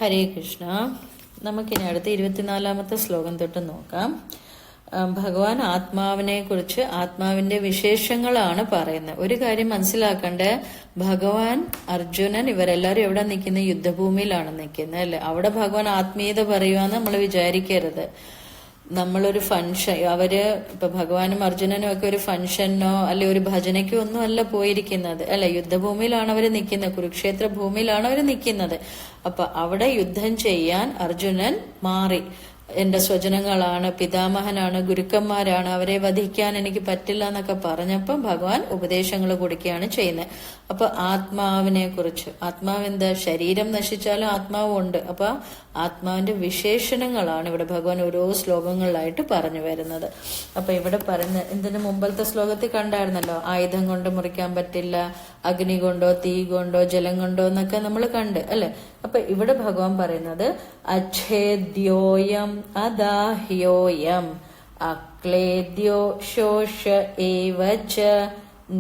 ഹരേ കൃഷ്ണ. നമുക്കിനി അടുത്ത 24-ാമത്തെ ശ്ലോകം തൊട്ട് നോക്കാം. ഭഗവാൻ ആത്മാവിനെ കുറിച്ച് ആത്മാവിന്റെ വിശേഷങ്ങളാണ് പറയുന്നത്. ഒരു കാര്യം മനസ്സിലാക്കണ്ടേ, ഭഗവാൻ, അർജുനൻ ഇവരെല്ലാരും എവിടെ നിൽക്കുന്നത്? യുദ്ധഭൂമിയിലാണ് നിൽക്കുന്നത് അല്ലെ. അവിടെ ഭഗവാൻ ആത്മീയത പറയുവാന്ന് നമ്മൾ വിചാരിക്കരുത്. നമ്മളൊരു ഫംഗ്ഷൻ, ഇപ്പൊ ഭഗവാനും അർജുനനും ഒക്കെ ഒരു ഫംഗ്ഷനോ അല്ലെ ഒരു ഭജനയ്ക്കോ ഒന്നും അല്ല പോയിരിക്കുന്നത് അല്ലെ. യുദ്ധഭൂമിയിലാണ് അവർ നിൽക്കുന്നത്, കുരുക്ഷേത്ര ഭൂമിയിലാണ് അവർ നിൽക്കുന്നത്. അപ്പൊ അവിടെ യുദ്ധം ചെയ്യാൻ അർജുനൻ മാറി. എന്റെ സ്വജനങ്ങളാണ്, പിതാമഹനാണ്, ഗുരുക്കന്മാരാണ്, അവരെ വധിക്കാൻ എനിക്ക് പറ്റില്ല എന്നൊക്കെ പറഞ്ഞപ്പം ഭഗവാൻ ഉപദേശങ്ങൾ കൊടുക്കുകയാണ് ചെയ്യുന്നത്. അപ്പൊ ആത്മാവിനെ കുറിച്ച്, ആത്മാവ് എന്താ? ശരീരം നശിച്ചാലും ആത്മാവും ഉണ്ട്. അപ്പൊ ആത്മാവിന്റെ വിശേഷണങ്ങളാണ് ഇവിടെ ഭഗവാൻ ഓരോ ശ്ലോകങ്ങളിലായിട്ട് പറഞ്ഞു വരുന്നത്. അപ്പൊ ഇവിടെ പറയുന്ന, ഇതിന് മുമ്പത്തെ ശ്ലോകത്തിൽ കണ്ടായിരുന്നല്ലോ, ആയുധം കൊണ്ട് മുറിക്കാൻ പറ്റില്ല, അഗ്നി കൊണ്ടോ തീ കൊണ്ടോ ജലം കൊണ്ടോ എന്നൊക്കെ നമ്മൾ കണ്ട് അല്ലെ. അപ്പൊ ഇവിടെ ഭഗവാൻ പറയുന്നത് അച്ഛേദ്യോയം അദാഹ്യോയം അക്ലേദ്യോ ശോഷ ഏവച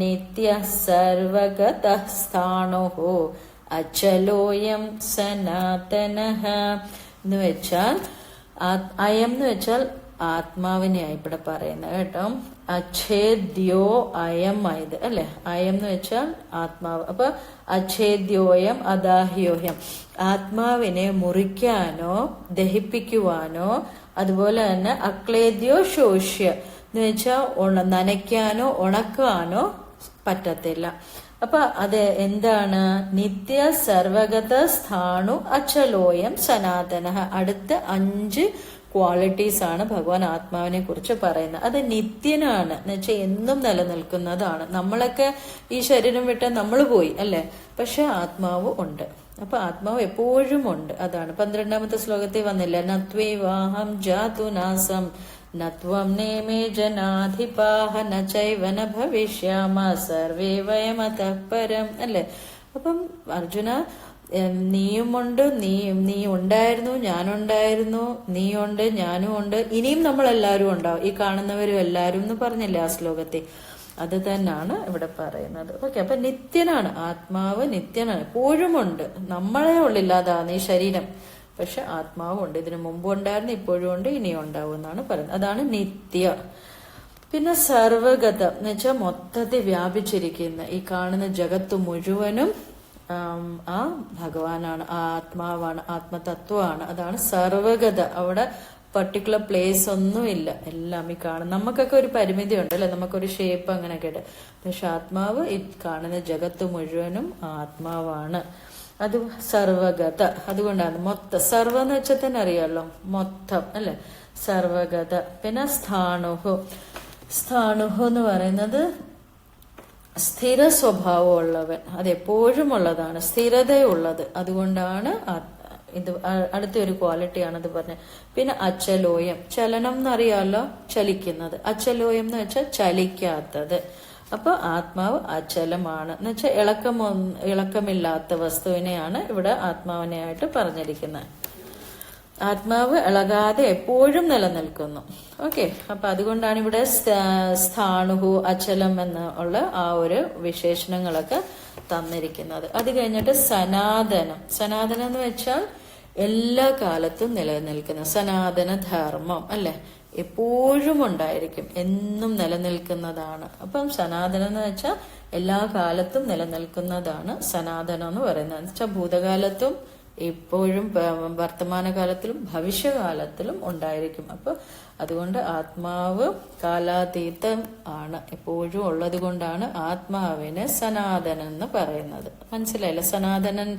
നിത്യ സർവഗതഃ സ്ഥാണുഃ അചലോയം സനാതനഃ എന്ന് വെച്ചാൽ, അയം എന്ന് വെച്ചാൽ ആത്മാവിനെയായി ഇവിടെ പറയുന്നത് കേട്ടോ. അച്ഛേദ്യോ അയം ആയത് അല്ലെ. അയം എന്ന് വെച്ചാൽ ആത്മാവ്. അപ്പൊ അച്ഛേദ്യോയം അദാഹ്യോയം, ആത്മാവിനെ മുറിക്കാനോ ദഹിപ്പിക്കുവാനോ, അതുപോലെ തന്നെ അക്ലേദ്യോ ശോഷ്യ എന്ന് വെച്ചാൽ നനയ്ക്കാനോ ഉണക്കാനോ പറ്റത്തില്ല. അപ്പൊ അത് എന്താണ്? നിത്യ സർവഗത സ്ഥാണു അചലോയം സനാതന. അടുത്ത 5 ക്വാളിറ്റീസ് ആണ് ഭഗവാൻ ആത്മാവിനെ കുറിച്ച് പറയുന്നത്. അത് നിത്യനാണ് എന്ന് വെച്ചാൽ എന്നും നിലനിൽക്കുന്നതാണ്. നമ്മളൊക്കെ ഈ ശരീരം വിട്ട് നമ്മൾ പോയി അല്ലെ, പക്ഷെ ആത്മാവ് ഉണ്ട്. അപ്പൊ ആത്മാവ് എപ്പോഴും ഉണ്ട്. അതാണ് 12-ാമത്തെ ശ്ലോകത്തിൽ വന്നില്ല, നത്വേവാഹം ജാതു നാസം നത്വം നേമേ ജനാധിപാഹ നൈവന ഭവിഷ്യാമ സർവേ വയമതഃ പരം അല്ലെ. അപ്പം അർജുന, നീയുമുണ്ട്, നീ ഉണ്ടായിരുന്നു, ഞാനുണ്ടായിരുന്നു, നീയുണ്ട്, ഞാനും ഉണ്ട്, ഇനിയും നമ്മൾ എല്ലാവരും ഉണ്ടാവും, ഈ കാണുന്നവരും എല്ലാവരും എന്ന് പറഞ്ഞില്ലേ ആ ശ്ലോകത്തിൽ. അത് തന്നെയാണ് ഇവിടെ പറയുന്നത്. ഓക്കെ, അപ്പൊ നിത്യനാണ് ആത്മാവ്, നിത്യനാണ്, എപ്പോഴും ഉണ്ട്. നമ്മളെ ഉള്ളില്ലാതാണ് ഈ ശരീരം, പക്ഷെ ആത്മാവുണ്ട്. ഇതിനു മുമ്പ് ഉണ്ടായിരുന്നു, ഇപ്പോഴും ഉണ്ട്, ഇനിയും ഉണ്ടാവും എന്നാണ് പറയുന്നത്. അതാണ് നിത്യ. പിന്നെ സർവഗത എന്ന് വെച്ചാൽ മൊത്തത്തിൽ വ്യാപിച്ചിരിക്കുന്ന ഈ കാണുന്ന ജഗത്ത് മുഴുവനും ആ ഭഗവാനാണ്, ആ ആത്മാവാണ്, ആത്മതത്വമാണ്. അതാണ് സർവഗത. അവിടെ പർട്ടിക്കുലർ പ്ലേസ് ഒന്നുമില്ല, എല്ലാം ഈ കാണും. നമുക്കൊക്കെ ഒരു പരിമിതി ഉണ്ട് അല്ലെ, നമുക്കൊരു ഷേപ്പ് അങ്ങനെയൊക്കെ ഉണ്ട്. പക്ഷെ ആത്മാവ് ഈ കാണുന്ന ജഗത്ത് മുഴുവനും ആത്മാവാണ്. അത് സർവഗത. അതുകൊണ്ടാണ് മൊത്തം, സർവ എന്ന് വെച്ചാൽ തന്നെ അറിയാലോ, മൊത്തം അല്ലെ, സർവഗത. പിന്നെ സ്ഥാണുഹു. സ്ഥാണുഹു എന്ന് പറയുന്നത് സ്ഥിര സ്വഭാവമുള്ളവൻ, അതെപ്പോഴും ഉള്ളതാണ്, സ്ഥിരതയുള്ളത്. അതുകൊണ്ടാണ് ഇത് അടുത്തൊരു ക്വാളിറ്റിയാണ് ഇത് പറഞ്ഞത്. പിന്നെ അചലോയം, ചലനം എന്നറിയാലോ, ചലിക്കുന്നത്. അചലോയം എന്ന് വെച്ചാൽ ചലിക്കാത്തത്. അപ്പൊ ആത്മാവ് അചലമാണ് എന്ന് വെച്ചാൽ ഇളക്കമില്ലാത്ത വസ്തുവിനെയാണ് ഇവിടെ ആത്മാവിനെയായിട്ട് പറഞ്ഞിരിക്കുന്നത്. ആത്മാവ് ഇളകാതെ എപ്പോഴും നിലനിൽക്കുന്നു. ഓക്കെ, അപ്പൊ അതുകൊണ്ടാണ് ഇവിടെ സ്ഥാണുഹു, അചലം എന്നുള്ള ആ ഒരു വിശേഷണങ്ങളൊക്കെ തന്നിരിക്കുന്നത്. അത് കഴിഞ്ഞിട്ട് സനാതനം. സനാതനം എന്ന് വെച്ചാൽ എല്ലാ കാലത്തും നിലനിൽക്കുന്ന സനാതന ധർമ്മം അല്ലെ, എപ്പോഴും ഉണ്ടായിരിക്കും, എന്നും നിലനിൽക്കുന്നതാണ്. അപ്പം സനാതനം എന്ന് വെച്ചാൽ എല്ലാ കാലത്തും നിലനിൽക്കുന്നതാണ് സനാതനം എന്ന് പറയുന്നത്. എന്ന് വെച്ചാൽ ഭൂതകാലത്തും ഇപ്പോഴും വർത്തമാനകാലത്തിലും ഭവിഷ്യകാലത്തിലും ഉണ്ടായിരിക്കും. അപ്പൊ അതുകൊണ്ട് ആത്മാവ് കാലാതീതം ആണ്, എപ്പോഴും ഉള്ളത് കൊണ്ടാണ് ആത്മാവിനെ സനാതനം എന്ന് പറയുന്നത്. മനസ്സിലായില്ല? സനാതനൻ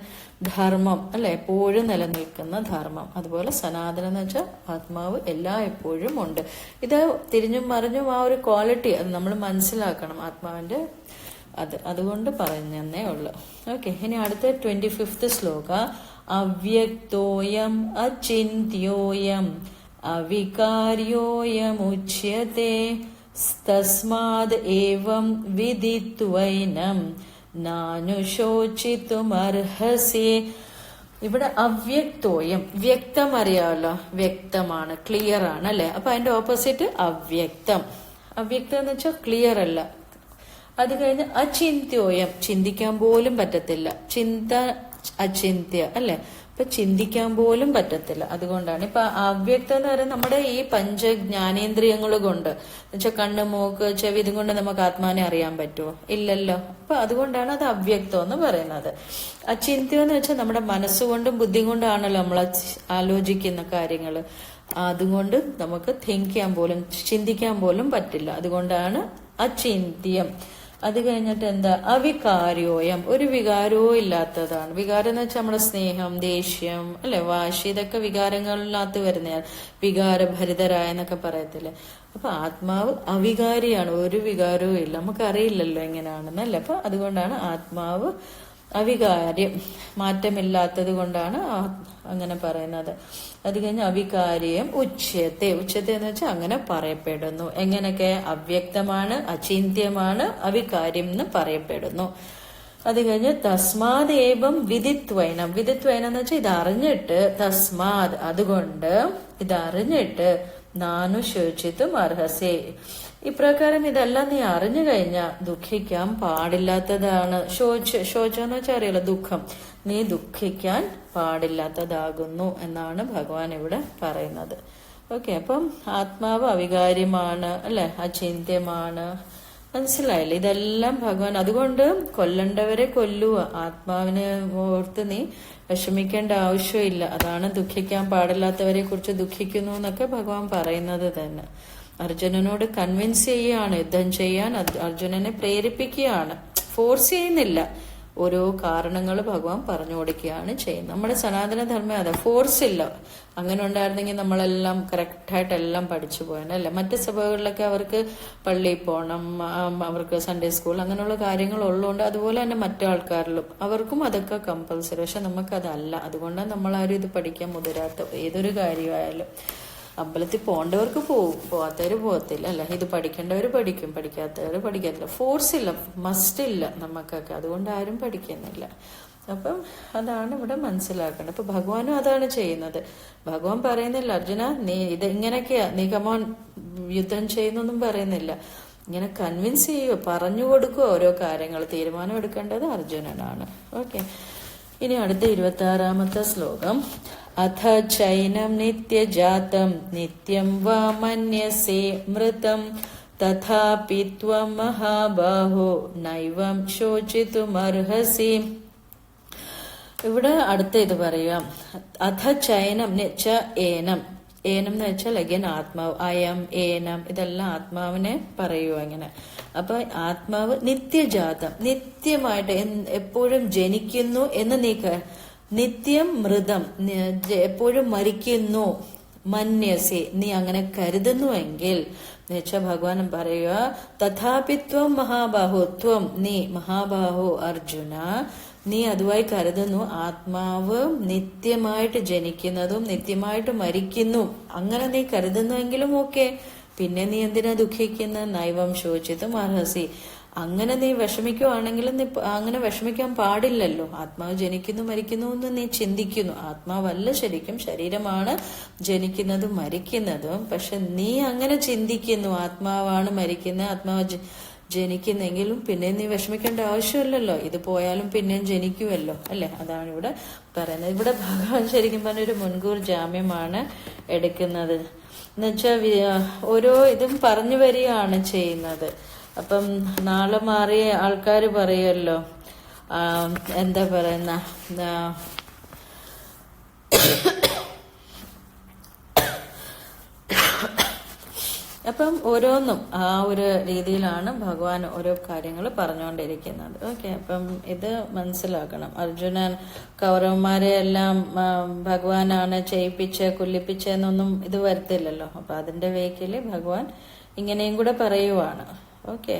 ധർമ്മം അല്ലെ, എപ്പോഴും നിലനിൽക്കുന്ന ധർമ്മം. അതുപോലെ സനാതനം എന്ന് വെച്ചാൽ ആത്മാവ് എപ്പോഴും ഉണ്ട്. ഇത് തിരിഞ്ഞും മറിഞ്ഞും ആ ഒരു ക്വാളിറ്റി അത് നമ്മൾ മനസ്സിലാക്കണം ആത്മാവിന്റെ. അതുകൊണ്ട് പറഞ്ഞേ ഉള്ളു. ഓക്കെ, ഇനി അടുത്ത 25th ശ്ലോക. അവ്യക്തോയം അചിന്യോയം അവികാര്യോയമുച്യത്തെ തസ്മാദ് ഏവം വിദിത്വൈനം നാനുശോചിതുമർഹസി. ഇവിടെ അവ്യക്തോയം, വ്യക്തം അറിയാമല്ലോ, വ്യക്തമാണ്, ക്ലിയർ ആണ് അല്ലെ. അപ്പൊ അതിന്റെ ഓപ്പോസിറ്റ് അവ്യക്തം. അവ്യക്തം എന്ന് വെച്ചാൽ ക്ലിയർ അല്ല. അത് കഴിഞ്ഞ് അചിന്യോയം, ചിന്തിക്കാൻ പോലും പറ്റത്തില്ല, അചിന്ത്യ അല്ലെ. ഇപ്പൊ ചിന്തിക്കാൻ പോലും പറ്റത്തില്ല. അതുകൊണ്ടാണ് ഇപ്പൊ അവ്യക്തം എന്ന് പറയുന്നത് നമ്മുടെ ഈ പഞ്ചജ്ഞാനേന്ദ്രിയങ്ങൾ കൊണ്ട് എന്നുവെച്ചാൽ കണ്ണ്, മൂക്ക്, ചെവി, ഇതും കൊണ്ട് നമുക്ക് ആത്മാവിനെ അറിയാൻ പറ്റുമോ? ഇല്ലല്ലോ. അപ്പൊ അതുകൊണ്ടാണ് അത് അവ്യക്തം എന്ന് പറയുന്നത്. അചിന്ത്യം എന്ന് വെച്ചാൽ നമ്മുടെ മനസ്സുകൊണ്ടും ബുദ്ധി കൊണ്ടാണല്ലോ നമ്മൾ ആലോചിക്കുന്ന കാര്യങ്ങള്. അതുകൊണ്ട് നമുക്ക് തിങ്ക് ചെയ്യാൻ പോലും ചിന്തിക്കാൻ പോലും പറ്റില്ല. അതുകൊണ്ടാണ് അചിന്ത്യം. അത് കഴിഞ്ഞിട്ട് എന്താ? അവികാര്യോയം, ഒരു വികാരവും ഇല്ലാത്തതാണ്. വികാരം എന്ന് വെച്ചാൽ നമ്മുടെ സ്നേഹം, ദേഷ്യം അല്ലെ, വാശി, ഇതൊക്കെ വികാരങ്ങളിനകത്ത് വരുന്നതാണ്. വികാരഭരിതരായ എന്നൊക്കെ പറയത്തില്ലേ. അപ്പൊ ആത്മാവ് അവികാരിയാണ്, ഒരു വികാരവും ഇല്ല. നമുക്കറിയില്ലല്ലോ എങ്ങനെയാണെന്നല്ലേ. അപ്പൊ അതുകൊണ്ടാണ് ആത്മാവ് അവികാര്യം, മാറ്റമില്ലാത്തത് കൊണ്ടാണ് അങ്ങനെ പറയുന്നത്. അത് കഴിഞ്ഞ് അവികാര്യം ഉച്യത്തെ. ഉച്യത്തെ എന്ന് വെച്ചാൽ അങ്ങനെ പറയപ്പെടുന്നു. എങ്ങനെയൊക്കെ? അവ്യക്തമാണ്, അചിന്ത്യമാണ്, അവികാര്യം എന്ന് പറയപ്പെടുന്നു. അത് കഴിഞ്ഞ് തസ്മാത് ഏവം വിദിത്വൈനം. വിദിത്വൈനം എന്ന് വെച്ചാൽ ഇതറിഞ്ഞിട്ട്, തസ്മാത് അതുകൊണ്ട്, ഇതറിഞ്ഞിട്ട് നാനുശോചിത്തും അർഹസേ, ഇപ്രകാരം ഇതെല്ലാം നീ അറിഞ്ഞു കഴിഞ്ഞാൽ ദുഃഖിക്കാൻ പാടില്ലാത്തതാണ്. ശോചം എന്ന് വെച്ചാൽ അറിയാലോ, ദുഃഖം. നീ ദുഃഖിക്കാൻ പാടില്ലാത്തതാകുന്നു എന്നാണ് ഭഗവാൻ ഇവിടെ പറയുന്നത്. ഓക്കെ, അപ്പം ആത്മാവ് അവികാര്യമാണ് അല്ലെ, അചിന്ത്യമാണ്. മനസ്സിലായില്ലേ? ഇതെല്ലാം ഭഗവാൻ അതുകൊണ്ട് കൊല്ലണ്ടവരെ കൊല്ലുക. ആത്മാവിനെ ഓർത്ത് നീ വിഷമിക്കേണ്ട ആവശ്യമില്ല. അതാണ് ദുഃഖിക്കാൻ പാടില്ലാത്തവരെ കുറിച്ച് ദുഃഖിക്കുന്നു എന്നൊക്കെ ഭഗവാൻ പറയുന്നത് തന്നെ. അർജുനനോട് കൺവിൻസ് ചെയ്യുകയാണ്, യുദ്ധം ചെയ്യാൻ അർജുനനെ പ്രേരിപ്പിക്കുകയാണ്, ഫോഴ്സ് ചെയ്യുന്നില്ല. ഓരോ കാരണങ്ങൾ ഭഗവാൻ പറഞ്ഞു കൊടുക്കുകയാണ് ചെയ്യുന്നത്. നമ്മുടെ സനാതനധർമ്മം അതാ, ഫോഴ്സ് ഇല്ല. അങ്ങനെ ഉണ്ടായിരുന്നെങ്കിൽ നമ്മളെല്ലാം കറക്റ്റായിട്ട് എല്ലാം പഠിച്ചു പോയനല്ലേ. മറ്റ് സഭകളിലൊക്കെ അവർക്ക് പള്ളിയിൽ പോകണം, അവർക്ക് സൺഡേ സ്കൂൾ അങ്ങനെയുള്ള കാര്യങ്ങൾ ഉള്ളതുകൊണ്ട്, അതുപോലെ തന്നെ മറ്റു ആൾക്കാരിലും അവർക്കും അതൊക്കെ കമ്പൽസറി. പക്ഷെ നമുക്കതല്ല. അതുകൊണ്ടാണ് നമ്മളാരും ഇത് പഠിക്കാൻ മുതിരാത്ത. ഏതൊരു കാര്യമായാലും അമ്പലത്തിൽ പോകേണ്ടവർക്ക് പോവും, പോവാത്തവര് പോകത്തില്ല അല്ല. ഇത് പഠിക്കേണ്ടവര് പഠിക്കും, പഠിക്കാത്തവര് പഠിക്കത്തില്ല. ഫോഴ്സ് ഇല്ല, മസ്റ്റ് ഇല്ല നമുക്കൊക്കെ. അതുകൊണ്ട് ആരും പഠിക്കുന്നില്ല. അപ്പം അതാണ് ഇവിടെ മനസ്സിലാക്കേണ്ടത്. അപ്പൊ ഭഗവാനും അതാണ് ചെയ്യുന്നത്. ഭഗവാൻ പറയുന്നില്ല അർജുന നീ ഇത് ഇങ്ങനെയൊക്കെയാ, നീ കമോൺ യുദ്ധം ചെയ്യുന്നൊന്നും പറയുന്നില്ല. ഇങ്ങനെ കൺവിൻസ് ചെയ്യുക, പറഞ്ഞു കൊടുക്കുക ഓരോ കാര്യങ്ങൾ. തീരുമാനം എടുക്കേണ്ടത് അർജുനനാണ്. ഓക്കെ, ഇനി അടുത്ത 26-ാമത്തെ ശ്ലോകം. അഥ ചൈനം നിത്യജാതം നിത്യം വാ മന്യസേ മൃതം തഥാപി ത്വം മഹാബാഹോ നൈവം ശോചിതുമർഹസി. ഇവിടെ അടുത്ത ഇത് പറയാം. അഥ ചൈനം ച ഏനം. ഏനം എന്ന് വെച്ചാൽ അഗൈൻ ആത്മാവ്. അയം, ഏനം, ഇതെല്ലാം ആത്മാവിനെ പറയുക ഇങ്ങനെ. അപ്പൊ ആത്മാവ് നിത്യജാതം, നിത്യമായിട്ട് എപ്പോഴും ജനിക്കുന്നു എന്ന് നീ നിത്യം മൃതം, എപ്പോഴും മരിക്കുന്നു. മന്യസി, നീ അങ്ങനെ കരുതുന്നുവെങ്കിൽ എന്നുവെച്ചാൽ ഭഗവാൻ പറയുക തഥാപിത്വം മഹാബാഹുത്വം, നീ മഹാബാഹു അർജുന, നീ അതുമായി കരുതുന്നു ആത്മാവ് നിത്യമായിട്ട് ജനിക്കുന്നതും നിത്യമായിട്ട് മരിക്കുന്നു. അങ്ങനെ നീ കരുതുന്നുവെങ്കിലും ഓക്കെ, പിന്നെ നീ എന്തിനാ ദുഃഖിക്കുന്ന? നൈവം ശോചിതും അർഹസി. അങ്ങനെ നീ വിഷമിക്കുവാണെങ്കിലും നീ അങ്ങനെ വിഷമിക്കാൻ പാടില്ലല്ലോ. ആത്മാവ് ജനിക്കുന്നു മരിക്കുന്നു എന്ന് നീ ചിന്തിക്കുന്നു. ആത്മാവല്ല ശരിക്കും, ശരീരമാണ് ജനിക്കുന്നതും മരിക്കുന്നതും. പക്ഷെ നീ അങ്ങനെ ചിന്തിക്കുന്നു, ആത്മാവാണ് മരിക്കുന്നത്, ആത്മാവ് ജനിക്കുന്നെങ്കിലും പിന്നെ നീ വിഷമിക്കേണ്ട ആവശ്യമില്ലല്ലോ. ഇത് പോയാലും പിന്നെയും ജനിക്കുമല്ലോ അല്ലെ. അതാണ് ഇവിടെ പറയുന്നത്. ഇവിടെ ഭഗവാൻ ശരിക്കും പറഞ്ഞൊരു മുൻകൂർ ജാമ്യമാണ് എടുക്കുന്നത്. എന്നുവെച്ചാൽ ഓരോ ഇതും പറഞ്ഞു വരികയാണ് ചെയ്യുന്നത്. അപ്പം നാളെ മാറിയ ആൾക്കാർ പറയുമല്ലോ, എന്താ പറയുന്ന, അപ്പം ഓരോന്നും ആ ഒരു രീതിയിലാണ് ഭഗവാൻ ഓരോ കാര്യങ്ങൾ പറഞ്ഞുകൊണ്ടിരിക്കുന്നത്. ഓക്കെ, അപ്പം ഇത് മനസ്സിലാക്കണം. അർജുനൻ കൗരവന്മാരെ എല്ലാം ഭഗവാനാണ് ചെയ്യിപ്പിച്ച് കൊല്ലിപ്പിച്ചെന്നൊന്നും ഇത് വരത്തില്ലല്ലോ. അപ്പൊ അതിന്റെ വേക്കില് ഭഗവാൻ ഇങ്ങനെയും കൂടെ പറയുവാണ്. ഓക്കെ,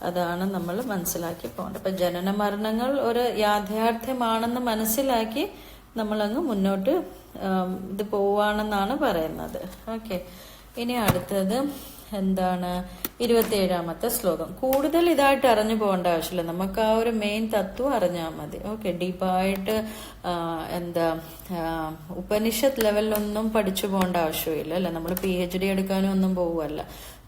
അതാണ് നമ്മൾ മനസ്സിലാക്കി പോകേണ്ടത്. അപ്പൊ ജനന മരണങ്ങൾ ഒരു യാഥാർത്ഥ്യമാണെന്ന് മനസ്സിലാക്കി നമ്മളങ്ങ് മുന്നോട്ട് ഇത് പോവാണെന്നാണ് പറയുന്നത്. ഓക്കെ, ഇനി അടുത്തത് എന്താണ്? 27-ാമത്തെ ശ്ലോകം. കൂടുതൽ ഇതായിട്ട് അറിഞ്ഞു പോകേണ്ട ആവശ്യമില്ല, നമുക്ക് ആ ഒരു മെയിൻ തത്വം അറിഞ്ഞാൽ മതി. ഓക്കെ, ഡീപ്പായിട്ട് എന്താ ഉപനിഷത്ത് ലെവലിലൊന്നും പഠിച്ചു പോകേണ്ട ആവശ്യമില്ല അല്ലെ. നമ്മൾ PhD എടുക്കാനും ഒന്നും പോവുമല്ല.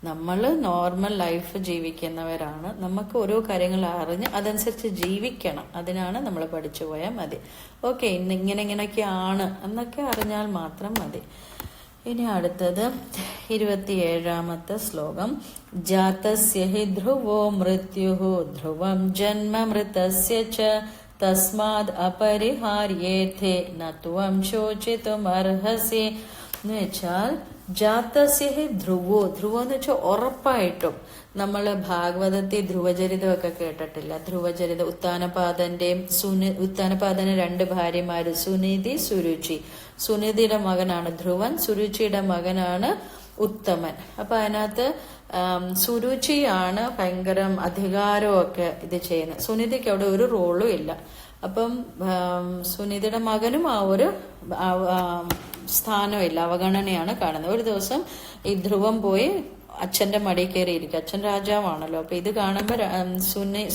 നമ്മൾ നോർമൽ ലൈഫ് ജീവിക്കുന്നവരാണ്. നമുക്ക് ഓരോ കാര്യങ്ങൾ അറിഞ്ഞ് അതനുസരിച്ച് ജീവിക്കണം. അതിനാണ് നമ്മൾ പഠിച്ചു പോയാൽ മതി. ഓക്കെ, ഇങ്ങനെയൊക്കെയാണ് എന്നൊക്കെ അറിഞ്ഞാൽ മാത്രം മതി. ഇനി അടുത്തത് 27ാമത്തെ ശ്ലോകം. ജാതസ്യ ഹി ധ്രുവോ മൃത്യുഃ ധ്രുവം ജന്മ മൃതസ്യ ച തസ്മാദ് അപരിഹാര്യേഥേ ന ത്വം ശോചിതുമർഹസി. എന്ന് വെച്ചാൽ ജാതസ്യ ഹി ധ്രുവോ, ധ്രുവോ എന്ന് വെച്ചാൽ ഉറപ്പായിട്ടും നമ്മൾ ഭാഗവതത്തിൽ ധ്രുവചരിതമൊക്കെ കേട്ടിട്ടില്ല. ധ്രുവചരിത ഉത്താനപാദന്റെ 2 ഭാര്യമാര് സുനിധി, സുരുചി. സുനിധിയുടെ മകനാണ് ധ്രുവൻ, സുരുചിയുടെ മകനാണ് ഉത്തമൻ. അപ്പൊ അതിനകത്ത് സുരുചിയാണ് ഭയങ്കര അധികാരമൊക്കെ ഇത് ചെയ്യുന്നത്. സുനിധിക്ക് അവിടെ ഒരു റോളും ഇല്ല. അപ്പം സുനിധിയുടെ മകനും ആ ഒരു സ്ഥാനമില്ല, അവഗണനയാണ് കാണുന്നത്. ഒരു ദിവസം ഈ ധ്രുവം പോയി അച്ഛന്റെ മടി കയറിയിരിക്കും. അച്ഛൻ രാജാവാണല്ലോ. അപ്പൊ ഇത് കാണുമ്പോ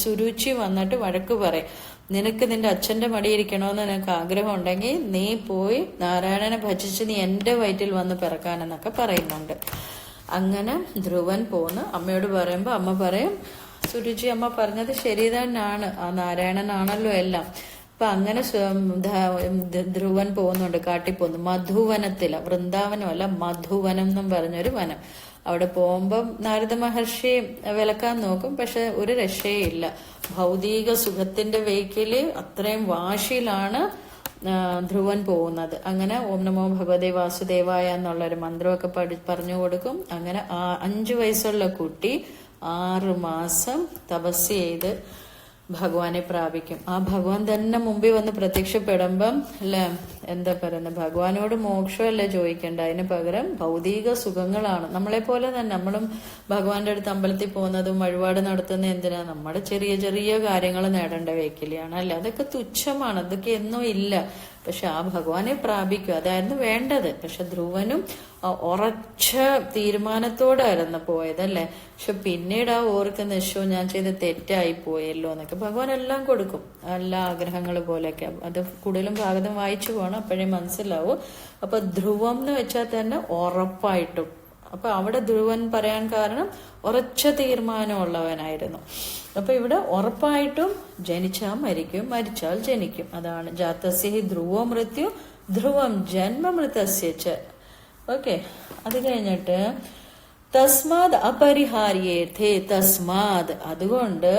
സുരുചി വന്നിട്ട് വഴക്ക് പറയും, നിനക്ക് നിന്റെ അച്ഛന്റെ മടിയിരിക്കണമെന്ന് നിനക്ക് ആഗ്രഹം ഉണ്ടെങ്കിൽ നീ പോയി നാരായണനെ ഭജിച്ച് നീ എന്റെ വയറ്റിൽ വന്ന് പിറക്കാനെന്നൊക്കെ പറയുന്നുണ്ട്. അങ്ങനെ ധ്രുവൻ പോന്ന് അമ്മയോട് പറയുമ്പോ അമ്മ പറയും, സുരുചി അമ്മ പറഞ്ഞത് ശരി തന്നെയാണ്, ആ നാരായണനാണല്ലോ എല്ലാം. അപ്പൊ അങ്ങനെ ധ്രുവൻ പോകുന്നുണ്ട്, കാട്ടിപ്പോന്നു. മധുവനത്തില, വൃന്ദാവനമല്ല മധുവനം എന്നും പറഞ്ഞൊരു വനം. അവിടെ പോകുമ്പം നാരദ മഹർഷി വിലക്കാൻ നോക്കും, പക്ഷെ ഒരു രക്ഷയില്ല. ഭൗതിക സുഖത്തിന്റെ വെയ്ക്കില് അത്രയും വാശിയിലാണ് ധ്രുവൻ പോകുന്നത്. അങ്ങനെ ഓം നമോ ഭഗവതേ വാസുദേവായ എന്നുള്ളൊരു മന്ത്രമൊക്കെ പറഞ്ഞു കൊടുക്കും. അങ്ങനെ 5 വയസ്സുള്ള കുട്ടി 6 മാസം തപസ് ചെയ്ത് ഭഗവാനെ പ്രാപിക്കും. ആ ഭഗവാൻ തന്നെ മുമ്പിൽ വന്ന് പ്രത്യക്ഷപ്പെടുമ്പം അല്ലെ എന്താ പറയുന്നത്, ഭഗവാനോട് മോക്ഷമല്ലേ ചോദിക്കേണ്ട, അതിന് പകരം ഭൗതിക സുഖങ്ങളാണ്. നമ്മളെ പോലെ തന്നെ നമ്മളും ഭഗവാന്റെ അടുത്ത് അമ്പലത്തിൽ പോകുന്നതും വഴിപാട് നടത്തുന്ന എന്തിനാ, നമ്മുടെ ചെറിയ ചെറിയ കാര്യങ്ങൾ നേടേണ്ട വെക്കിലാണ് അല്ലെ. അതൊക്കെ തുച്ഛമാണ്, അതൊക്കെ ഒന്നും ഇല്ല. പക്ഷെ ആ ഭഗവാനെ പ്രാപിക്കും, അതായിരുന്നു വേണ്ടത്. പക്ഷെ ധ്രുവനും ഉറച്ച തീരുമാനത്തോടായിരുന്നു പോയതല്ലേ. പക്ഷെ പിന്നീട് ഓർക്കുന്ന യശോ ഞാൻ ചെയ്ത് തെറ്റായി പോയല്ലോ എന്നൊക്കെ. ഭഗവാൻ എല്ലാം കൊടുക്കും, എല്ലാ ആഗ്രഹങ്ങൾ പോലെയൊക്കെ. അത് കൂടുതലും ഭാഗതം വായിച്ചു പോകണം, അപ്പോഴേ മനസ്സിലാവും. അപ്പൊ ധ്രുവം എന്ന് വെച്ചാൽ തന്നെ ഉറപ്പായിട്ടും. അപ്പൊ അവിടെ ധ്രുവൻ പറയാൻ കാരണം ഉറച്ച തീരുമാനമുള്ളവനായിരുന്നു. അപ്പൊ ഇവിടെ ഉറപ്പായിട്ടും ജനിച്ചാൽ മരിക്കും, മരിച്ചാൽ ജനിക്കും. അതാണ് ജാതസ്യ ഹി ധ്രുവോ മൃത്യു ധ്രുവം ജന്മ മൃതസ്യ ച. ഓക്കെ, അത് കഴിഞ്ഞിട്ട് തസ്മാത് അപരിഹാര്യേഥേ, തസ്മാത് അതുകൊണ്ട്,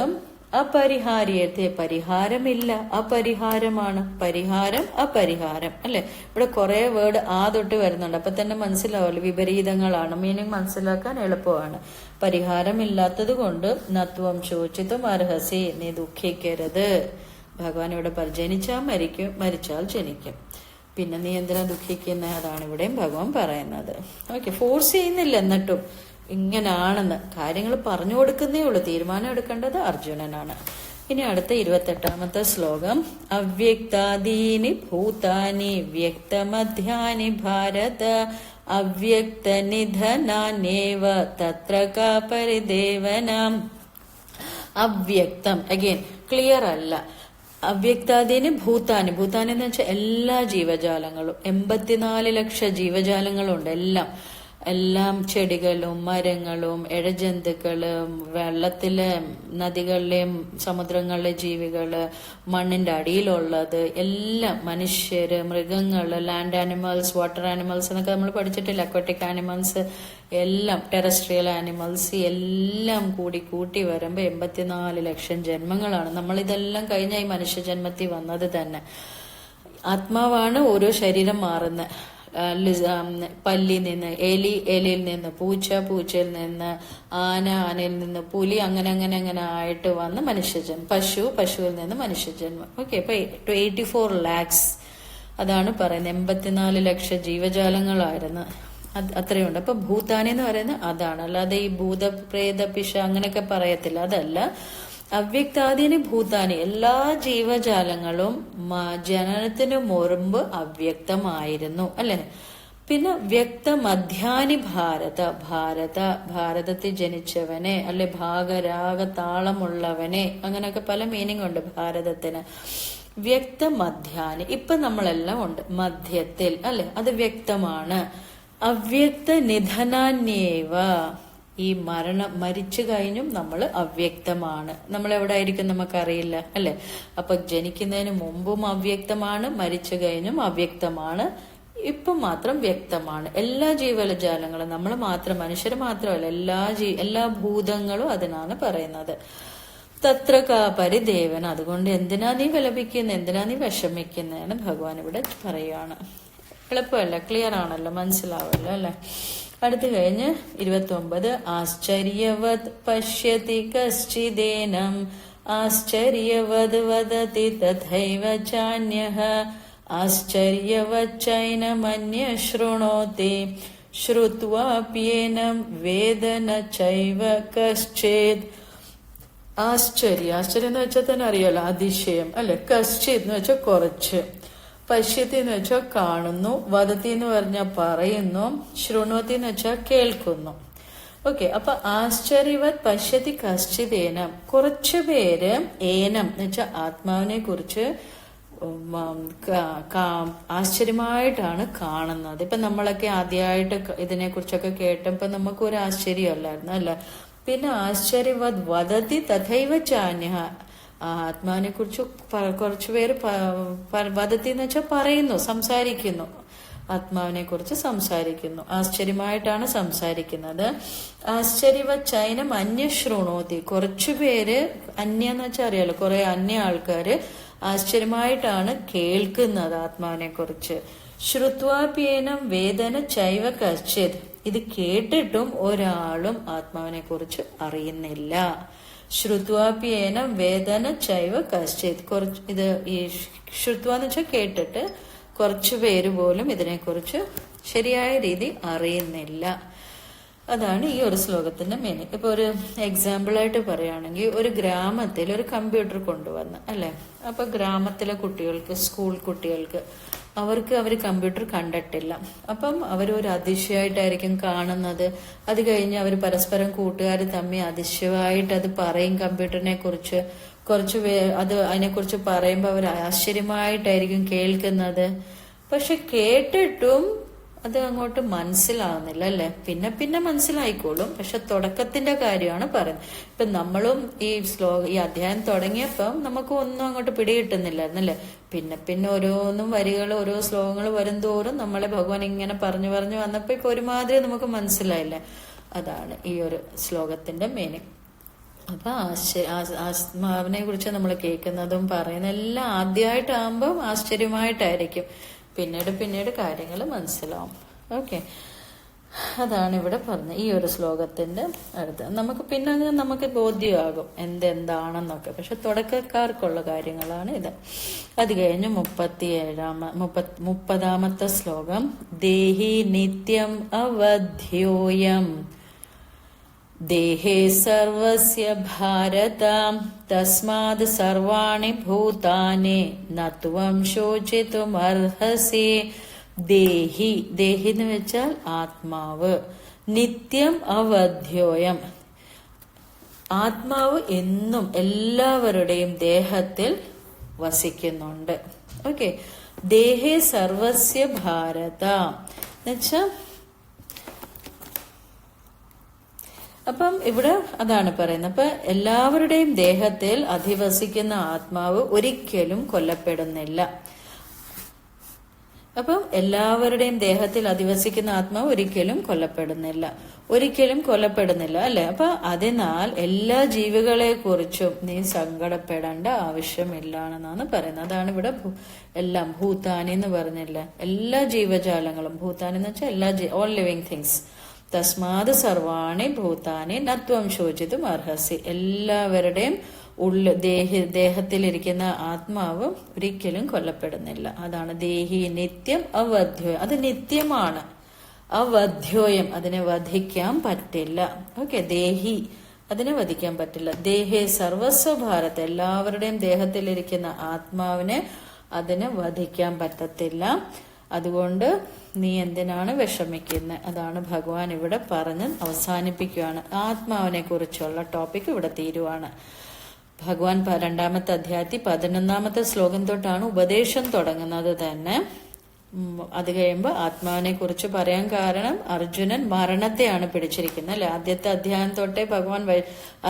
അപരിഹാര്യേഥേ പരിഹാരമില്ല, അപരിഹാരമാണ്. പരിഹാരം അപരിഹാരം അല്ലെ. ഇവിടെ കുറെ വേർഡ് ആ തൊട്ട് വരുന്നുണ്ട്. അപ്പൊ തന്നെ മനസ്സിലാവല്ലോ വിപരീതങ്ങളാണ്. മീനിങ് മനസ്സിലാക്കാൻ എളുപ്പമാണ്. പരിഹാരമില്ലാത്തത് കൊണ്ട് നത്വം ശോചിതും അർഹസി, നീ ദുഃഖിക്കരുത്. ഭഗവാൻ ഇവിടെ ജനിച്ചാൽ മരിക്കും, മരിച്ചാൽ ജനിക്കും, പിന്നെ നീ എന്തിനാ ദുഃഖിക്കുന്നത്, അതാണ് ഇവിടെയും ഭഗവാൻ പറയുന്നത്. ഓക്കെ, ഫോഴ്സ് ചെയ്യുന്നില്ല, എന്നിട്ടും ഇങ്ങനാണെന്ന് കാര്യങ്ങൾ പറഞ്ഞു കൊടുക്കുന്നേ ഉള്ളൂ. തീരുമാനം എടുക്കേണ്ടത് അർജുനനാണ്. ഇനി അടുത്ത 28ാമത്തെ ശ്ലോകം. അവ്യക്താദീനി ഭൂതാനി വ്യക്തമധ്യാനി ഭാരത അവ്യക്ത നിധനാന്യേവ തത്ര കാ പരിദേവനം. അവ്യക്തം അഗൈൻ ക്ലിയർ അല്ല. അവ്യക്താദീന് ഭൂതാനി, ഭൂതാനി എന്ന് വെച്ചാൽ എല്ലാ ജീവജാലങ്ങളും, 84 ലക്ഷം ജീവജാലങ്ങളുണ്ട്. എല്ലാം ചെടികളും മരങ്ങളും ഇഴജന്തുക്കളും വെള്ളത്തിലെ നദികളിലെയും സമുദ്രങ്ങളിലെ ജീവികള്, മണ്ണിന്റെ അടിയിലുള്ളത് എല്ലാം, മനുഷ്യര്, മൃഗങ്ങള്, ലാൻഡ് ആനിമൽസ്, വാട്ടർ ആനിമൽസ് എന്നൊക്കെ നമ്മൾ പഠിച്ചിട്ടില്ല, അക്വാട്ടിക് ആനിമൽസ് എല്ലാം, ടെറസ്ട്രിയൽ ആനിമൽസ് എല്ലാം കൂട്ടി വരുമ്പോ 84 ലക്ഷം ജന്മങ്ങളാണ്. നമ്മളിതെല്ലാം കഴിഞ്ഞ ഈ മനുഷ്യ ജന്മത്തിൽ വന്നത് തന്നെ. ആത്മാവാണ് ഓരോ ശരീരം മാറുന്നത്. പല്ലിൽ നിന്ന് എലിയിൽ നിന്ന് പൂച്ചയിൽ നിന്ന് ആനയിൽ നിന്ന് പുലി, അങ്ങനെ ആയിട്ട് വന്ന് മനുഷ്യജന്മം. പശുവിൽ നിന്ന് മനുഷ്യജന്മം. ഓക്കെ, അപ്പൊ 84 lakhs അതാണ് പറയുന്നത്. 84 ലക്ഷം ജീവജാലങ്ങളായിരുന്നു. അത്രയുണ്ട്. അപ്പൊ ഭൂതാനി എന്ന് പറയുന്നത് അതാണ്. അല്ലാതെ ഈ ഭൂത പ്രേത പിശ അങ്ങനെയൊക്കെ പറയത്തില്ല, അതല്ല. അവ്യക്താദീനി ഭൂതാനി, എല്ലാ ജീവജാലങ്ങളും ജനനത്തിന് മുമ്പ് അവ്യക്തമായിരുന്നു അല്ലെ. പിന്നെ വ്യക്തമധ്യാനി ഭാരതത്തിൽ ജനിച്ചവനെ അല്ലെ, ഭാഗരാഗ താളമുള്ളവനെ, അങ്ങനെയൊക്കെ പല മീനിങ് ഉണ്ട് ഭാരതത്തിന്. വ്യക്തമധ്യാനി, ഇപ്പൊ നമ്മളെല്ലാം ഉണ്ട് മധ്യത്തിൽ അല്ലെ, അത് വ്യക്തമാണ്. അവ്യക്ത നിധനാന്യേവ, ഈ മരിച്ചു കഴിഞ്ഞും നമ്മൾ അവ്യക്തമാണ്. നമ്മൾ എവിടെ ആയിരിക്കും നമുക്കറിയില്ല അല്ലെ. അപ്പൊ ജനിക്കുന്നതിന് മുമ്പും അവ്യക്തമാണ്, മരിച്ചു കഴിഞ്ഞും അവ്യക്തമാണ്, ഇപ്പം മാത്രം വ്യക്തമാണ്. എല്ലാ ജീവജാലങ്ങളും, നമ്മൾ മാത്രം, മനുഷ്യർ മാത്രമല്ല, എല്ലാ ഭൂതങ്ങളും അതിനാണ് പറയുന്നത്. തത്ര പരിദേവൻ, അതുകൊണ്ട് എന്തിനാ നീ വിലപിക്കുന്നത്, എന്തിനാ നീ വിഷമിക്കുന്നതെന്ന് ഭഗവാൻ ഇവിടെ പറയുകയാണ്. എളുപ്പമല്ല, ക്ലിയർ ആണല്ലോ, മനസ്സിലാവല്ലോ അല്ലെ. അടുത്ത് കഴിഞ്ഞ് 29, ആശ്ചര്യവത് പശ്യതി കശ്ചിദേനം ആശ്ചര്യവത് വദതി തഥൈവ ചാന്യഃ ആശ്ചര്യവച്ചൈനമന്യ ശൃണോതി ശ്രുത്വാപ്യേനം വേദ ന ചൈവ കശ്ചിത്. ആശ്ചര്യം എന്ന് വെച്ചാൽ തന്നെ അറിയാലോ, അതിശയം അല്ലെ. കശ്ചിത് എന്ന് വെച്ചാൽ കുറച്ച്, പശ്യത്തി എന്ന് വെച്ചാൽ കാണുന്നു, വദത്തി എന്ന് പറഞ്ഞാൽ പറയുന്നു, ശൃണോത്തി എന്ന് വെച്ചാൽ കേൾക്കുന്നു. ഓക്കെ, അപ്പൊ ആശ്ചര്യവത് പശ്യത്തി കശ്ചിതേനം, കുറച്ചു പേര് ഏനം എന്ന് വെച്ചാൽ ആത്മാവിനെ കുറിച്ച് ആശ്ചര്യമായിട്ടാണ് കാണുന്നത്. ഇപ്പൊ നമ്മളൊക്കെ ആദ്യമായിട്ട് ഇതിനെ കുറിച്ചൊക്കെ കേട്ടപ്പോ നമുക്ക് ഒരു ആശ്ചര്യമല്ലായിരുന്നു അല്ല. പിന്നെ ആശ്ചര്യവത് വദതി തഥൈവ ചാന്യഃ, ആത്മാവിനെ കുറിച്ച് കുറച്ചുപേര് വദതി എന്ന് വെച്ചാൽ പറയുന്നു, സംസാരിക്കുന്നു, ആത്മാവിനെ കുറിച്ച് സംസാരിക്കുന്നു, ആശ്ചര്യമായിട്ടാണ് സംസാരിക്കുന്നത്. ആശ്ചര്യവച്ചൈനം അന്യ ശൃണോതി, കുറച്ചുപേര് അന്യ എന്ന് വെച്ചാൽ അറിയാലോ, കുറെ അന്യ ആൾക്കാര് ആശ്ചര്യമായിട്ടാണ് കേൾക്കുന്നത് ആത്മാവിനെ കുറിച്ച്. ശ്രുത്വാപ്യേനം വേദന ചൈവ കശ്ചിത്, ഇത് കേട്ടിട്ടും ഒരാളും ആത്മാവിനെ കുറിച്ച് അറിയുന്നില്ല. ശ്രുത്വാപ്യേനം വേദന ചൈവ കശ്ചിത്, ഇത് ഈ ശ്രുത്വ എന്ന് വെച്ചാൽ കേട്ടിട്ട് കുറച്ചു പേര് പോലും ഇതിനെക്കുറിച്ച് ശരിയായ രീതി അറിയുന്നില്ല. അതാണ് ഈ ഒരു ശ്ലോകത്തിന്റെ മീനിങ്. ഇപ്പൊ ഒരു എക്സാമ്പിൾ ആയിട്ട് പറയുകയാണെങ്കിൽ, ഒരു ഗ്രാമത്തിൽ ഒരു കമ്പ്യൂട്ടർ കൊണ്ടുവന്ന് അല്ലെ. അപ്പൊ ഗ്രാമത്തിലെ കുട്ടികൾക്ക്, സ്കൂൾ കുട്ടികൾക്ക്, അവർ കമ്പ്യൂട്ടർ കണ്ടിട്ടില്ല. അപ്പം അവരൊരു അതിശയമായിട്ടായിരിക്കും കാണുന്നത്. അത് കഴിഞ്ഞ് അവർ പരസ്പരം കൂട്ടുകാർ തമ്മിൽ അതിശയമായിട്ട് അത് പറയും കമ്പ്യൂട്ടറിനെ കുറിച്ച്. അതിനെക്കുറിച്ച് പറയുമ്പോൾ അവർ ആശ്ചര്യമായിട്ടായിരിക്കും കേൾക്കുന്നത്. പക്ഷെ കേട്ടിട്ടും അത് അങ്ങോട്ട് മനസ്സിലാവുന്നില്ല അല്ലെ. പിന്നെ മനസ്സിലായിക്കോളും. പക്ഷെ തുടക്കത്തിന്റെ കാര്യമാണ് പറയുന്നത്. ഇപ്പൊ നമ്മളും ഈ അധ്യായം തുടങ്ങിയപ്പം നമുക്ക് ഒന്നും അങ്ങോട്ട് പിടികിട്ടുന്നില്ലായിരുന്നു അല്ലെ. പിന്നെ ഓരോന്നും വരികൾ, ഓരോ ശ്ലോകങ്ങൾ വരും തോറും നമ്മളെ ഭഗവാൻ ഇങ്ങനെ പറഞ്ഞു വന്നപ്പോ ഇപ്പൊ ഒരുമാതിരി നമുക്ക് മനസ്സിലായില്ല. അതാണ് ഈ ഒരു ശ്ലോകത്തിന്റെ മീനിങ്. അപ്പൊ ആത്മാവിനെ കുറിച്ച് നമ്മൾ കേൾക്കുന്നതും പറയുന്ന എല്ലാം ആദ്യമായിട്ടാകുമ്പോൾ ആശ്ചര്യമായിട്ടായിരിക്കും. പിന്നീട് കാര്യങ്ങൾ മനസ്സിലാവും. ഓക്കെ, അതാണ് ഇവിടെ പറഞ്ഞത് ഈ ഒരു ശ്ലോകത്തിന്റെ അടുത്ത്. നമുക്ക് ബോധ്യമാകും എന്താണെന്നൊക്കെ. പക്ഷെ തുടക്കക്കാർക്കുള്ള കാര്യങ്ങളാണ് ഇത്. അത് കഴിഞ്ഞ് 30ാമത്തെ ശ്ലോകം, ദേഹി നിത്യം അവധ്യോയം ദേഹേ സർവസ്യ ഭാരത തസ്മാത് സർവാണി ഭൂതാനി നത്വം ശോചിതുമർഹസി. ദേഹി എന്ന് വെച്ചാൽ ആത്മാവ്, നിത്യം അവധ്യോയം, ആത്മാവ് എന്നും എല്ലാവരുടെയും ദേഹത്തിൽ വസിക്കുന്നുണ്ട്. ഓക്കെ, ദേഹേ സർവസ്യ ഭാരത എന്നുവെച്ചാ, അപ്പം ഇവിടെ അതാണ് പറയുന്നത്. അപ്പൊ എല്ലാവരുടെയും ദേഹത്തിൽ അധിവസിക്കുന്ന ആത്മാവ് ഒരിക്കലും കൊല്ലപ്പെടുന്നില്ല. അപ്പം എല്ലാവരുടെയും ദേഹത്തിൽ അധിവസിക്കുന്ന ആത്മാവ് ഒരിക്കലും കൊല്ലപ്പെടുന്നില്ല അല്ലെ. അപ്പൊ അതിനാൽ എല്ലാ ജീവികളെ കുറിച്ചും നീ സങ്കടപ്പെടേണ്ട ആവശ്യമില്ലാണെന്നാണ് പറയുന്നത്. അതാണ് ഇവിടെ എല്ലാം ഭൂതാനി എന്ന് പറഞ്ഞില്ല, എല്ലാ ജീവജാലങ്ങളും. ഭൂതാനി എന്ന് വെച്ചാൽ ഓൾ ലിവിങ് തിങ്സ്. തസ്മാത് സർവാണി ഭൂതാനി നത്വം ശോചിതും അർഹസി. എല്ലാവരുടെയും ദേഹത്തിലിരിക്കുന്ന ആത്മാവ് ഒരിക്കലും കൊല്ലപ്പെടുന്നില്ല. അതാണ് ദേഹി നിത്യം അവധ്യോയം. അത് നിത്യമാണ്. അവധ്യോയം, അതിനെ വധിക്കാൻ പറ്റില്ല. ഓക്കെ, ദേഹി അതിനെ വധിക്കാൻ പറ്റില്ല. ദേഹേ സർവസ്വ ഭാരത, എല്ലാവരുടെയും ദേഹത്തിലിരിക്കുന്ന ആത്മാവിനെ അതിനെ വധിക്കാൻ പറ്റത്തില്ല. അതുകൊണ്ട് നീ എന്തിനാണ് വിഷമിക്കുന്നത്? അതാണ് ഭഗവാൻ ഇവിടെ പറഞ്ഞ് അവസാനിപ്പിക്കുകയാണ്. ആത്മാവിനെ കുറിച്ചുള്ള ടോപ്പിക് ഇവിടെ തീരുവാണ്. ഭഗവാൻ 2ാമത്തെ അധ്യായത്തിൽ 11ാമത്തെ ശ്ലോകം തൊട്ടാണ് ഉപദേശം തുടങ്ങുന്നത് തന്നെ. അത് കഴിയുമ്പോൾ ആത്മാവിനെ കുറിച്ച് പറയാൻ കാരണം അർജുനൻ മരണത്തെയാണ് പിടിച്ചിരിക്കുന്നത് അല്ലെ. ആദ്യത്തെ അധ്യായം തൊട്ടേ ഭഗവാൻ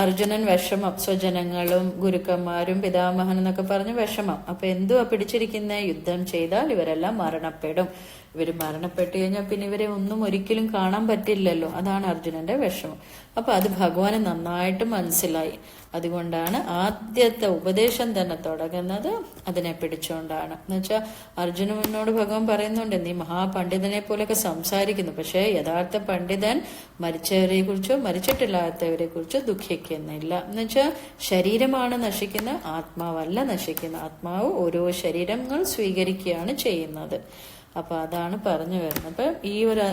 അർജുനൻ വിഷമം, സ്വജനങ്ങളും ഗുരുക്കന്മാരും പിതാമഹൻ എന്നൊക്കെ പറഞ്ഞ് വിഷമം. അപ്പൊ എന്തുവാ പിടിച്ചിരിക്കുന്നത്? യുദ്ധം ചെയ്താൽ ഇവരെല്ലാം മരണപ്പെടും. ഇവര് മരണപ്പെട്ടു കഴിഞ്ഞാൽ പിന്നെ ഇവരെ ഒന്നും ഒരിക്കലും കാണാൻ പറ്റില്ലല്ലോ. അതാണ് അർജുനന്റെ വിഷമം. അപ്പൊ അത് ഭഗവാന് നന്നായിട്ട് മനസ്സിലായി. അതുകൊണ്ടാണ് ആദ്യത്തെ ഉപദേശം തന്നെ തുടങ്ങുന്നത് അതിനെ പിടിച്ചുകൊണ്ടാണ്. എന്നുവെച്ചാൽ അർജുനനോട് ഭഗവാൻ പറയുന്നുണ്ട്, നീ മഹാപണ്ഡിതനെ പോലെയൊക്കെ സംസാരിക്കുന്നു, പക്ഷെ യഥാർത്ഥ പണ്ഡിതൻ മരിച്ചവരെ കുറിച്ചോ മരിച്ചിട്ടില്ലാത്തവരെ കുറിച്ചോ ദുഃഖിക്കുന്നില്ല. എന്നുവെച്ചാൽ ശരീരമാണ് നശിക്കുന്നത്, ആത്മാവല്ല നശിക്കുന്നത്. ആത്മാവ് ഓരോ ശരീരങ്ങൾ സ്വീകരിക്കുകയാണ് ചെയ്യുന്നത്. അപ്പൊ അതാണ് പറഞ്ഞു വരുന്നത്. അപ്പൊ ഈ ഒരു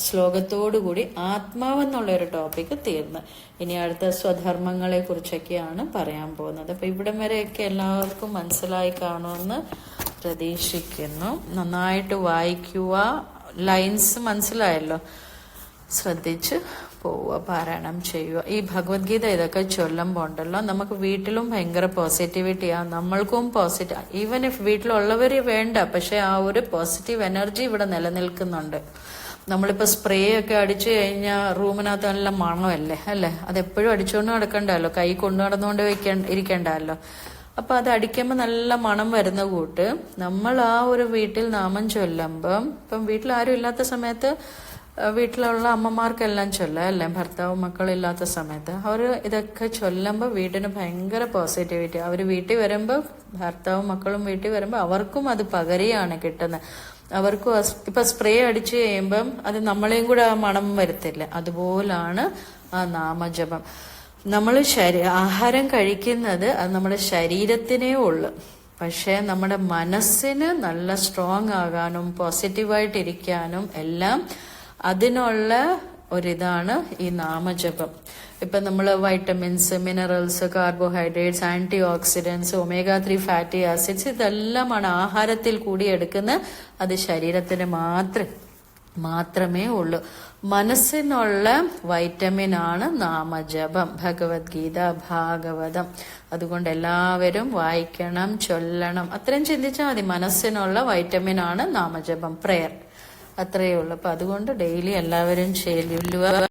ശ്ലോകത്തോടുകൂടി ആത്മാവെന്നുള്ള ഒരു ടോപ്പിക് തീർന്ന് ഇനി അടുത്ത സ്വധർമ്മങ്ങളെ കുറിച്ചൊക്കെയാണ് പറയാൻ പോകുന്നത്. അപ്പൊ ഇവിടം വരെയൊക്കെ എല്ലാവർക്കും മനസ്സിലായി കാണുമെന്ന് പ്രതീക്ഷിക്കുന്നു. നന്നായിട്ട് വായിക്കുക, ലൈൻസ് മനസ്സിലായല്ലോ, ശ്രദ്ധിച്ച് പോവുക, പാരായണം ചെയ്യുക. ഈ ഭഗവത്ഗീത ഇതൊക്കെ ചൊല്ലുമ്പോൾ ഉണ്ടല്ലോ നമുക്ക് വീട്ടിലും ഭയങ്കര പോസിറ്റിവിറ്റിയാ, നമ്മൾക്കും പോസിറ്റീവ്. ഈവൻ ഇഫ് വീട്ടിലുള്ളവര് വേണ്ട, പക്ഷെ ആ ഒരു പോസിറ്റീവ് എനർജി ഇവിടെ നിലനിൽക്കുന്നുണ്ട്. നമ്മളിപ്പോ സ്പ്രേ ഒക്കെ അടിച്ചു കഴിഞ്ഞാൽ റൂമിനകത്ത് നല്ല മണമല്ലേ അല്ലെ, അതെപ്പോഴും അടിച്ചുകൊണ്ട് നടക്കണ്ടല്ലോ, കൈ കൊണ്ടു നടന്നുകൊണ്ട് ഇരിക്കണ്ടല്ലോ. അപ്പൊ അത് അടിക്കുമ്പോൾ നല്ല മണം വരുന്ന കൂട്ട് നമ്മൾ ആ ഒരു വീട്ടിൽ നാമം ചൊല്ലുമ്പം, ഇപ്പം വീട്ടിൽ ആരും ഇല്ലാത്ത സമയത്ത് വീട്ടിലുള്ള അമ്മമാർക്കെല്ലാം ചൊല്ലാം അല്ലേ, ഭർത്താവും മക്കളില്ലാത്ത സമയത്ത് അവർ ഇതൊക്കെ ചൊല്ലുമ്പോൾ വീടിന് ഭയങ്കര പോസിറ്റിവിറ്റി. അവർ വീട്ടിൽ വരുമ്പോൾ, ഭർത്താവും മക്കളും വീട്ടിൽ വരുമ്പോൾ അവർക്കും അത് പകരെയാണ് കിട്ടുന്നത്. അവർക്കും ഇപ്പൊ സ്പ്രേ അടിച്ചു കഴിയുമ്പം അത് നമ്മളെയും കൂടെ ആ മണം വരുത്തില്ല. അതുപോലാണ് ആ നാമജപം. നമ്മൾ ആഹാരം കഴിക്കുന്നത് അത് നമ്മുടെ ശരീരത്തിനേ ഉള്ളു, പക്ഷെ നമ്മുടെ മനസ്സിന് നല്ല സ്ട്രോങ് ആകാനും പോസിറ്റീവായിട്ടിരിക്കാനും എല്ലാം അതിനുള്ള ഒരിതാണ് ഈ നാമജപം. ഇപ്പൊ നമ്മൾ vitamins, minerals, carbohydrates, antioxidants, omega 3 fatty acids ഇതെല്ലാമാണ് ആഹാരത്തിൽ കൂടി എടുക്കുന്ന. അത് ശരീരത്തിന് മാത്രമേ ഉള്ളൂ. മനസ്സിനുള്ള വൈറ്റമിൻ ആണ് നാമജപം, ഭഗവത്ഗീത, ഭാഗവതം. അതുകൊണ്ട് എല്ലാവരും വായിക്കണം, ചൊല്ലണം. അത്രയും ചിന്തിച്ചാൽ മതി. മനസ്സിനുള്ള വൈറ്റമിൻ ആണ് നാമജപം, പ്രയർ. അത്രയേ ഉള്ളൂ. അപ്പൊ അതുകൊണ്ട് ഡെയിലി എല്ലാവരും ചൊല്ലുക.